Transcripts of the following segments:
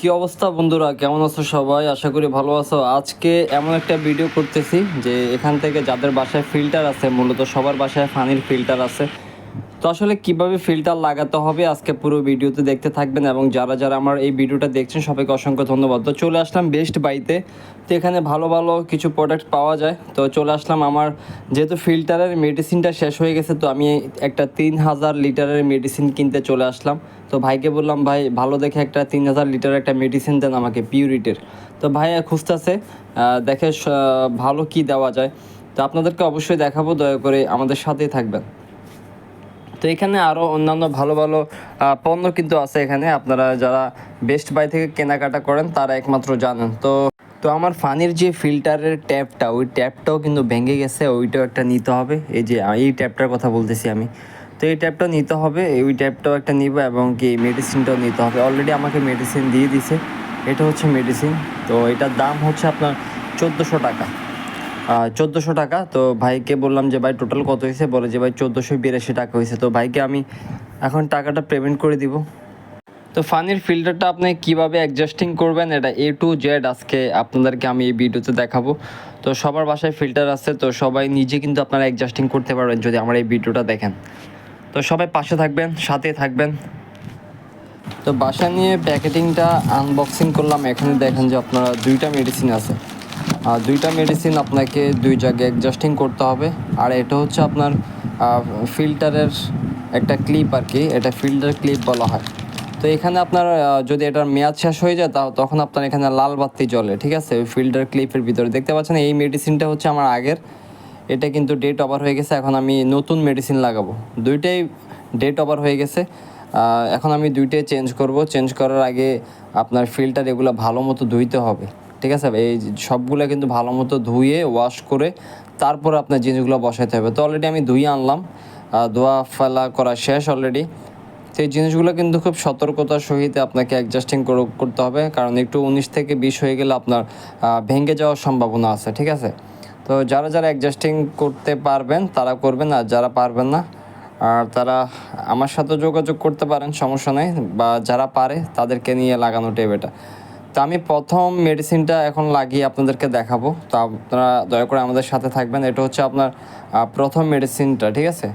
কি অবস্থা বন্ধুরা, কেমন আছো সবাই? আশা করি ভালো আছো। আজকে এমন একটা ভিডিও করতেছি যে এখান থেকে যাদের বাসায় ফিল্টার আছে, মূলত সবার বাসায় পানির ফিল্টার আছে, তো আসলে কিভাবে ফিল্টার লাগাতে হবে আজকে পুরো ভিডিওতে দেখতে থাকবেন। এবং যারা যারা আমার এই ভিডিওটা দেখছেন সবাইকে অসংখ্য ধন্যবাদ। তো চলে আসলাম বেস্ট বাইতে, তো এখানে ভালো ভালো কিছু প্রোডাক্ট পাওয়া যায়। তো চলে আসলাম, আমার যেহেতু ফিল্টারের মেডিসিনটা শেষ হয়ে গেছে, তো আমি একটা 3000 লিটারের মেডিসিন কিনতে চলে আসলাম। তো ভাইকে বললাম, ভাই ভালো দেখে একটা 3000 লিটার একটা মেডিসিন দেন আমাকে, পিউরিটির। তো ভাই খুঁজতেছে, দেখে ভালো কি দেওয়া যায়। তো আপনাদেরকে অবশ্যই দেখাবো, দয়া করে আমাদের সাথেই থাকবেন। তো এখানে আরও অন্যান্য ভালো ভালো পণ্য কিন্তু আছে। এখানে আপনারা যারা বেস্ট বাই থেকে কেনাকাটা করেন তারা একমাত্র জানেন। তো তো আমার পানির যে ফিল্টারের ট্যাপটা, ওই ট্যাপটাও কিন্তু ভেঙে গেছে, ওইটাও একটা নিতে হবে। এই যে এই ট্যাপটার কথা বলতেছি আমি, তো এই ট্যাপটাও নিতে হবে, ওই ট্যাপটাও একটা নিব, এবং কি মেডিসিনটাও নিতে হবে। অলরেডি আমাকে মেডিসিন দিয়ে দিছে, এটা হচ্ছে মেডিসিন। তো এটার দাম হচ্ছে আপনার 1400 টাকা, 1400 টাকা। তো ভাইকে বললাম যে ভাই টোটাল কত হয়েছে, বলে যে ভাই 1482 টাকা হয়েছে। তো ভাইকে আমি এখন টাকাটা পেমেন্ট করে দিব। তো পানির ফিল্টারটা আপনি কীভাবে অ্যাডজাস্টিং করবেন, এটা A to Z আজকে আপনাদেরকে আমি এই ভিডিওতে দেখাবো। তো সবার বাসায় ফিল্টার আছে, তো সবাই নিজে কিন্তু আপনারা অ্যাডজাস্টিং করতে পারবেন যদি আমার এই ভিডিওটা দেখেন। তো সবাই পাশে থাকবেন, সাথে থাকবেন। তো বাসা নিয়ে প্যাকেটিংটা আনবক্সিং করলাম। এখানে দেখেন যে আপনারা দুইটা মেডিসিন আছে, দুইটা মেডিসিন আপনাকে দুই জায়গায় অ্যাডজাস্টিং করতে হবে। আর এটা হচ্ছে আপনার ফিল্টারের একটা ক্লিপ আর কি, এটা ফিল্টার ক্লিপ বলা হয়। তো এখানে আপনার যদি এটার মেয়াদ শেষ হয়ে যায় তখন আপনার এখানে লাল বাতি জ্বলে, ঠিক আছে? ওই ফিল্টার ক্লিপের ভিতরে দেখতে পাচ্ছেন এই মেডিসিনটা হচ্ছে আমার আগের, এটা কিন্তু ডেট ওভার হয়ে গেছে। এখন আমি নতুন মেডিসিন লাগাবো, দুইটাই ডেট ওভার হয়ে গেছে। এখন আমি দুইটাই চেঞ্জ করব। চেঞ্জ করার আগে আপনার ফিল্টার এগুলো ভালো মতো ধুইতে হবে, ঠিক আছে? এই সবগুলো কিন্তু ভালো মতো ধুয়ে ওয়াশ করে তারপর আপনার জিনিসগুলো বসাইতে হবে। তো অলরেডি আমি ধুয়ে আনলাম, ধোয়া ফেলা করা শেষ অলরেডি। তো এই জিনিসগুলো কিন্তু খুব সতর্কতার সহিত আপনাকে অ্যাডজাস্টিং করতে হবে, কারণ একটু 19 থেকে 20 হয়ে গেলে আপনার ভেঙে যাওয়ার সম্ভাবনা আছে, ঠিক আছে? তো যারা যারা অ্যাডজাস্টিং করতে পারবেন তারা করবেন, আর যারা পারবেন না আর তারা আমার সাথে যোগাযোগ করতে পারেন, সমস্যা নেই। বা যারা পারে তাদেরকে নিয়ে লাগানো টেপ এটা। তো আমি প্রথম মেডিসিনটা এখন লাগিয়ে আপনাদেরকে দেখাবো, তো আপনারা দয়া করে আমাদের সাথে থাকবেন। এটা হচ্ছে আপনার প্রথম মেডিসিনটা, ঠিক আছে?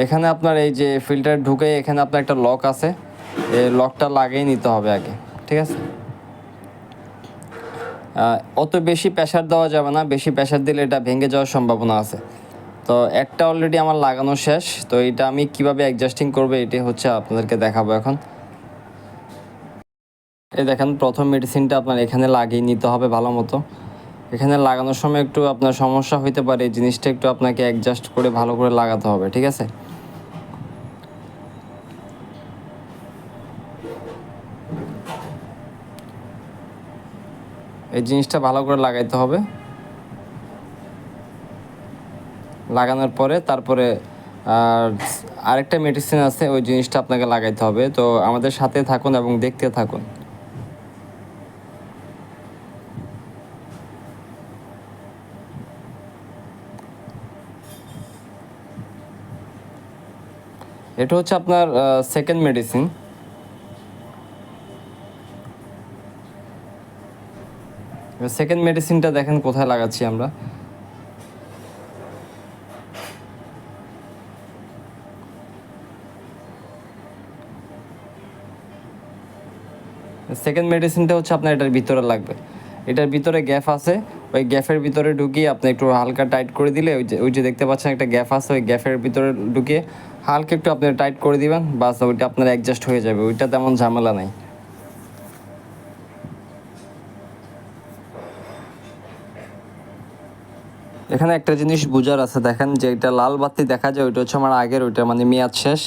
এখানে আপনার এই যে ফিল্টার ঢুকে এখানে আপনার একটা লক আছে, এই লকটা লাগিয়ে নিতে হবে আগে, ঠিক আছে? অত বেশি প্রেশার দেওয়া যাবে না, বেশি প্রেশার দিলে এটা ভেঙে যাওয়ার সম্ভাবনা আছে। তো একটা অলরেডি আমার লাগানো শেষ। তো এটা আমি কিভাবে অ্যাডজাস্টিং করবো এটাই হচ্ছে আপনাদেরকে দেখাবো এখন। এই দেখেন প্রথম মেডিসিনটা আপনার এখানে লাগিয়ে নিতে হবে ভালো মতো। এখানে লাগানোর সময় একটু আপনার সমস্যা হইতে পারে, এই জিনিসটা একটু আপনাকে অ্যাডজাস্ট করে ভালো করে লাগাতে হবে, ঠিক আছে? এই জিনিসটা ভালো করে লাগাইতে হবে। লাগানোর পরে তারপরে আরেকটা মেডিসিন আছে, ওই জিনিসটা আপনাকে লাগাইতে হবে। তো আমাদের সাথে থাকুন এবং দেখতে থাকুন। এটা হচ্ছে আপনার সেকেন্ড মেডিসিন। সেকেন্ড মেডিসিনটা দেখেন কোথায় লাগাচ্ছি আমরা। সেকেন্ড মেডিসিনটা হচ্ছে আপনার এটার ভিতরে লাগবে, এটার ভিতরে গ্যাপ আছে, ওই গ্যাপের ভিতরে ঢুকিয়ে আপনি একটু হালকা টাইট করে দিলে ওই যে দেখতে পাচ্ছেন একটা গ্যাপ আছে, ওই গ্যাপের ভিতরে ঢুকিয়ে হালকা একটু আপনি টাইট করে দিবেন, বাস ওইটা আপনার অ্যাডজাস্ট হয়ে যাবে, ওইটা তেমন ঝামেলা নাই। এখানে একটা জিনিস বোঝার আছে, দেখেন যে এটা লাল বাতি দেখা যায়, ওইটা হচ্ছে আমার আগের, ওইটা মানে মেয়াদ শেষ।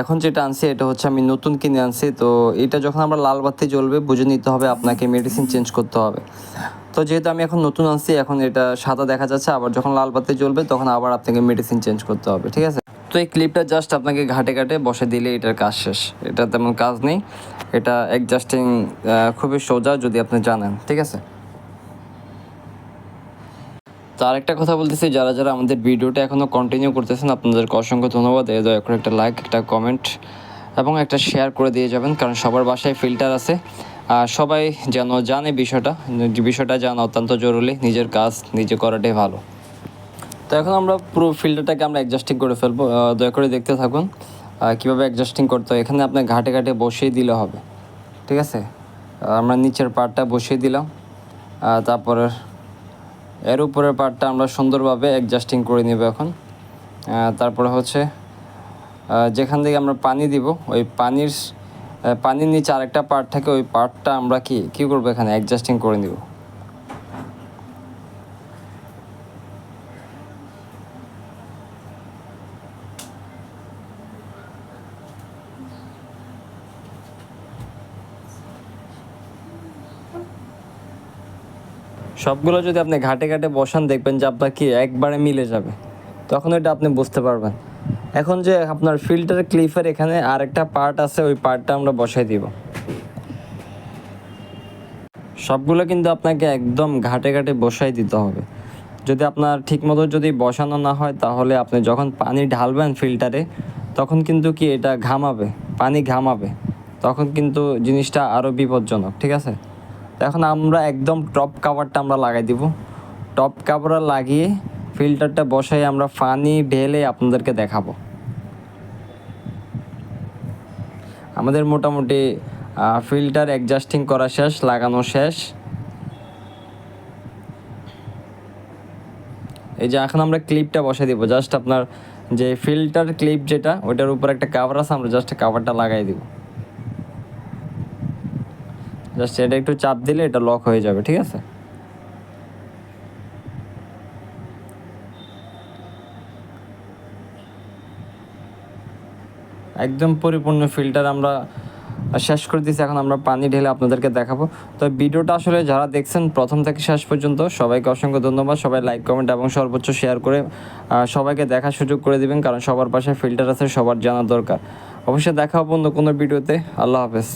এখন যেটা আনছি এটা হচ্ছে আমি নতুন কিনে আনছি। তো এটা যখন আমরা লাল বাতি জ্বলবে বুঝে নিতে হবে আপনাকে মেডিসিন চেঞ্জ করতে হবে। তো যেহেতু আমি এখন নতুন আনছি, এখন এটা সাদা দেখা যাচ্ছে, আবার যখন লাল বাতি জ্বলবে তখন আবার আপনাকে মেডিসিন চেঞ্জ করতে হবে, ঠিক আছে? তো এই ক্লিপটা জাস্ট আপনাকে ঘাটে ঘাটে বসে দিলে এটার কাজ শেষ, এটা তেমন কাজ নেই। এটা অ্যাডজাস্টিং খুবই সোজা যদি আপনি জানেন, ঠিক আছে? তো আরেকটা কথা বলতেছি, যারা যারা আমাদের ভিডিওটা এখনও কন্টিনিউ করতেছেন আপনাদেরকে অসংখ্য ধন্যবাদ। দয়া করে একটা লাইক, একটা কমেন্ট এবং একটা শেয়ার করে দিয়ে যাবেন, কারণ সবার বাসায় ফিল্টার আছে। সবাই যেন জানে বিষয়টা জানা অত্যন্ত জরুরি। নিজের কাজ নিজে করাটাই ভালো। তো এখন আমরা পুরো ফিল্টারটাকে আমরা অ্যাডজাস্টিং করে ফেলবো। দয়া করে দেখতে থাকুন কীভাবে অ্যাডজাস্টিং করতে হয়। এখানে আপনার ঘাটে ঘাটে বসিয়ে দিলে হবে, ঠিক আছে। আমরা নিচের পার্টটা বসিয়ে দিলাম, তারপরে এর উপরের পার্টটা আমরা সুন্দরভাবে অ্যাডজাস্টিং করে নেব এখন। তারপরে হচ্ছে যেখান থেকে আমরা পানি দিব ওই পানির নিচে আরেকটা পার্ট থাকে, ওই পার্টটা আমরা কী করবো এখানে অ্যাডজাস্টিং করে নিব। সবগুলো যদি আপনি ঘাটে ঘাটে বসান দেখবেন যে আপনার একবারে মিলে যাবে, তখন এটা আপনি বুঝতে পারবেন। এখন যে আপনার ফিল্টার ক্লিপের এখানে আরেকটা পার্ট আছে, ওই পার্টটা আমরা বসাই দিব। সবগুলো কিন্তু আপনাকে একদম ঘাটে ঘাটে বসাই দিতে হবে। যদি আপনার ঠিকমতো যদি বসানো না হয়, তাহলে আপনি যখন পানি ঢালবেন ফিল্টারে, তখন কিন্তু এটা পানি ঘামাবে, তখন কিন্তু জিনিসটা আরও বিপজ্জনক, ঠিক আছে। এখন আমরা একদম টপ কাভারটা আমরা লাগাই দিব। টপ কাভার লাগিয়ে ফিল্টারটা বসাই আমরা পানি ঢেলে আপনাদেরকে দেখাবো। আমাদের মোটামুটি ফিল্টার অ্যাডজাস্টিং করা শেষ, লাগানো শেষ। এই যে এখন আমরা ক্লিপটা বসাই দিব। জাস্ট আপনার যে ফিল্টার ক্লিপ যেটা, ওইটার উপর একটা কাভার আছে, আমরা জাস্ট কাভারটা লাগাই দিব। জাস্ট এটা একটু চাপ দিলে এটা লক হয়ে যাবে, ঠিক আছে। একদম পরিপূর্ণ ফিল্টার আমরা শেষ করে দিয়েছি। এখন আমরা পানি ঢেলে আপনাদেরকে দেখাবো। তো ভিডিওটা আসলে যারা দেখছেন প্রথম থেকে শেষ পর্যন্ত, সবাইকে অসংখ্য ধন্যবাদ। সবাই লাইক, কমেন্ট এবং সর্বোচ্চ শেয়ার করে সবাইকে দেখার সুযোগ করে দিবেন, কারণ সবার পাশে ফিল্টার আছে, সবার জানা দরকার। অবশ্যই দেখা হবে অন্য কোনো ভিডিওতে। আল্লাহ হাফেজ।